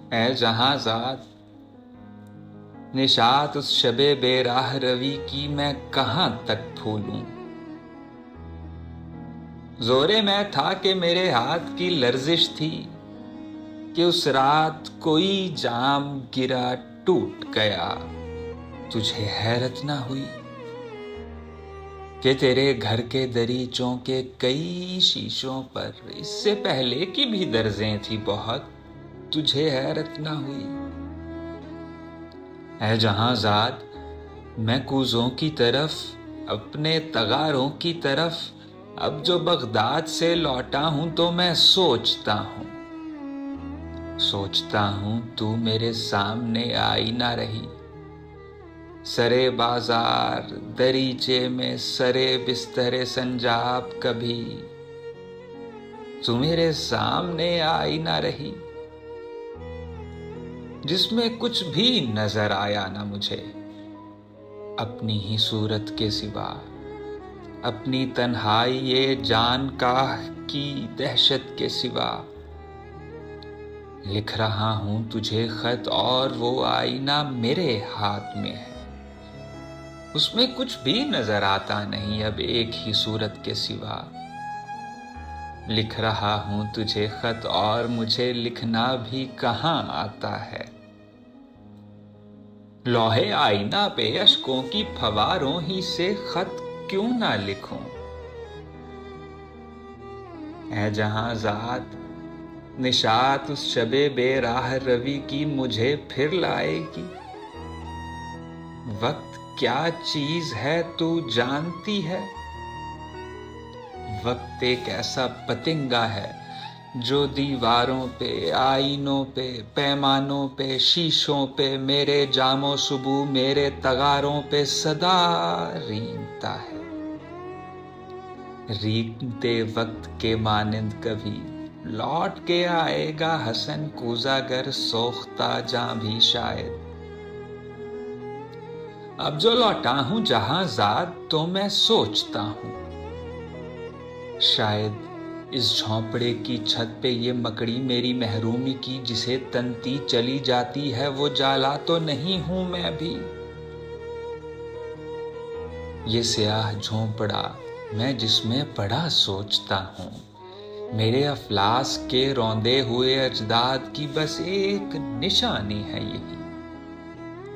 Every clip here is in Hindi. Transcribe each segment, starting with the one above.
ऐ जहां ज़ात निशात उस शबे बेराह रवि की मैं कहां तक भूलूं। जोरे मैं था कि मेरे हाथ की लर्जिश थी कि उस रात कोई जाम गिरा टूट गया। तुझे हैरत ना हुई कि तेरे घर के दरीचों के कई शीशों पर इससे पहले की भी दर्जें थी बहुत। तुझे हैरत ना हुई। ऐ जहां ज़ाद मैं कूजों की तरफ अपने तगारों की तरफ अब जो बगदाद से लौटा हूं तो मैं सोचता हूं तू मेरे सामने आई ना रही। सरे बाजार दरीचे में सरे बिस्तरे संजाब कभी तू मेरे सामने आई ना रही। जिसमें कुछ भी नजर आया ना मुझे अपनी ही सूरत के सिवा। अपनी तन्हाई ये जानकाह की दहशत के सिवा। लिख रहा हूं तुझे खत और वो आईना मेरे हाथ में है। उसमें कुछ भी नजर आता नहीं अब एक ही सूरत के सिवा। लिख रहा हूं तुझे खत और मुझे लिखना भी कहां आता है। लोहे आईना पे अश्कों की फवारों ही से खत क्यों ना लिखूं। ऐ जहां ज़ात निशात उस शबे बेराह रवि की मुझे फिर लाएगी। वक्त क्या चीज है तू जानती है। वक्त एक ऐसा पतिंगा है जो दीवारों पे आईनों पे पैमानों पे शीशों पे मेरे जामो सुबू मेरे तगारों पे सदा रींगता है। रींगते वक्त के मानिंद कभी लौट के आएगा हसन कूजागर सोख्ता जहां भी शायद। अब जो लौटा हूं जहां ज़ाद तो मैं सोचता हूं शायद इस झोंपड़े की छत पे ये मकड़ी मेरी महरूमी की जिसे तनती चली जाती है वो जाला तो नहीं हूं मैं भी। ये स्याह झोंपड़ा मैं जिसमें पड़ा सोचता हूं मेरे अफलास के रौंदे हुए अजदाद की बस एक निशानी है यही।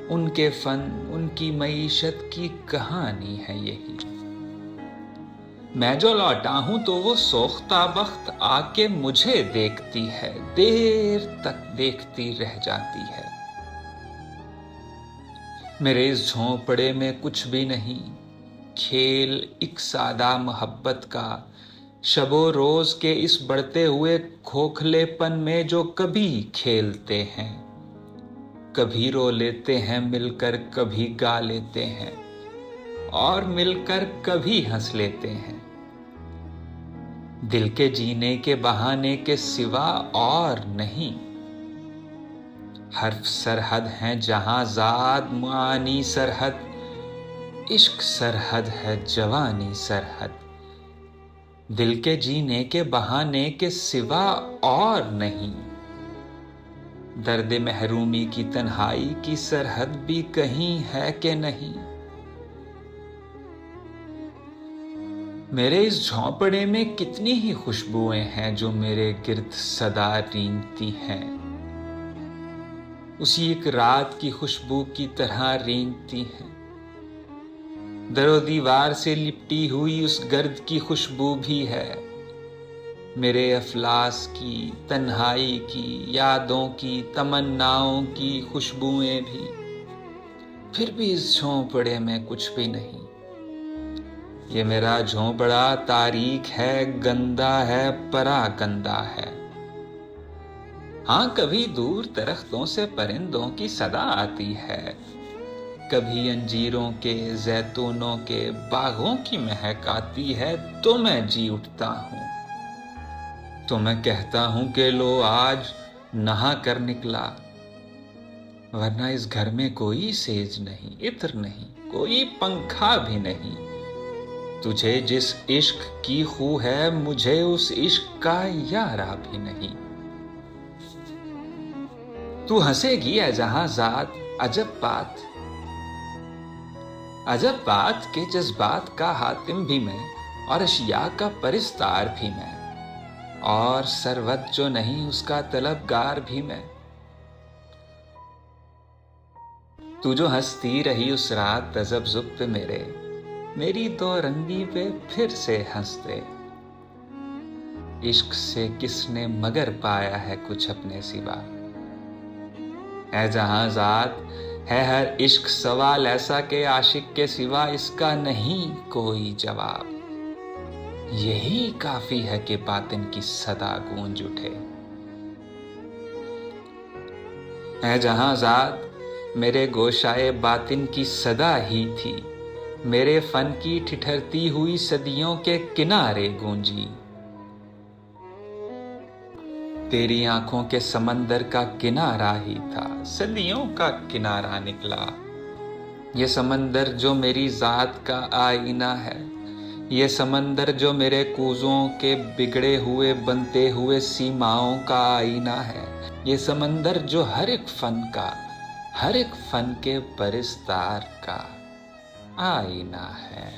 उनके फन उनकी मईशत की कहानी है यही। मैं जो लौटा हूं तो वो सोख्ता बख्त आके मुझे देखती है देर तक देखती रह जाती है। मेरे इस झोंपड़े में कुछ भी नहीं खेल एक सादा मोहब्बत का शबो रोज के इस बढ़ते हुए खोखलेपन में जो कभी खेलते हैं कभी रो लेते हैं मिलकर कभी गा लेते हैं और मिलकर कभी हंस लेते हैं। दिल के जीने के बहाने के सिवा और नहीं। हर्फ सरहद हैं जहां ज़ाद मुआनी सरहद इश्क सरहद है जवानी सरहद। दिल के जीने के बहाने के सिवा और नहीं। दर्द महरूमी की तन्हाई की सरहद भी कहीं है कि नहीं। मेरे इस झोंपड़े में कितनी ही खुशबुएं हैं जो मेरे गिर्द सदा रेंगती हैं। उसी एक रात की खुशबू की तरह रेंगती हैं। दरो दीवार से लिपटी हुई उस गर्द की खुशबू भी है। मेरे अफलास की तन्हाई की यादों की तमन्नाओं की खुशबुएं भी। फिर भी इस झोंपड़े में कुछ भी नहीं। ये मेरा झोंपड़ा तारीख है गंदा है परागंदा है। हाँ कभी दूर दरख्तों से परिंदों की सदा आती है। कभी अंजीरों के जैतूनों के बागों की महक आती है तो मैं जी उठता हूं। तो मैं कहता हूं कि लो आज नहा कर निकला। वरना इस घर में कोई सेज नहीं इत्र नहीं कोई पंखा भी नहीं। तुझे जिस इश्क की खू है मुझे उस इश्क का यारा भी नहीं। तू हंसेगी है जहां जात, अजब बात के जज्बात का हातिम भी मैं, और अशिया का परिस्तार भी मैं, और सरवत जो नहीं उसका तलबगार भी मैं। तू जो हंसती रही उस रात अजब जुब पे मेरी दो रंगी पे फिर से हंसते। इश्क से किसने मगर पाया है कुछ अपने सिवा, है जहां जात है हर इश्क सवाल ऐसा के आशिक के सिवा इसका नहीं कोई जवाब। यही काफी है कि बातिन की सदा गूंज उठे। है जहां जात मेरे गोशाए बातिन की सदा ही थी, मेरे फन की ठिठरती हुई सदियों के किनारे गूंजी। तेरी आंखों के समंदर का किनारा ही था, सदियों का किनारा निकला। ये समंदर जो मेरी जात का आईना है, ये समंदर जो मेरे कूजों के बिगड़े हुए बनते हुए सीमाओं का आईना है, ये समंदर जो हर एक फन के परिस्तार का आईना है।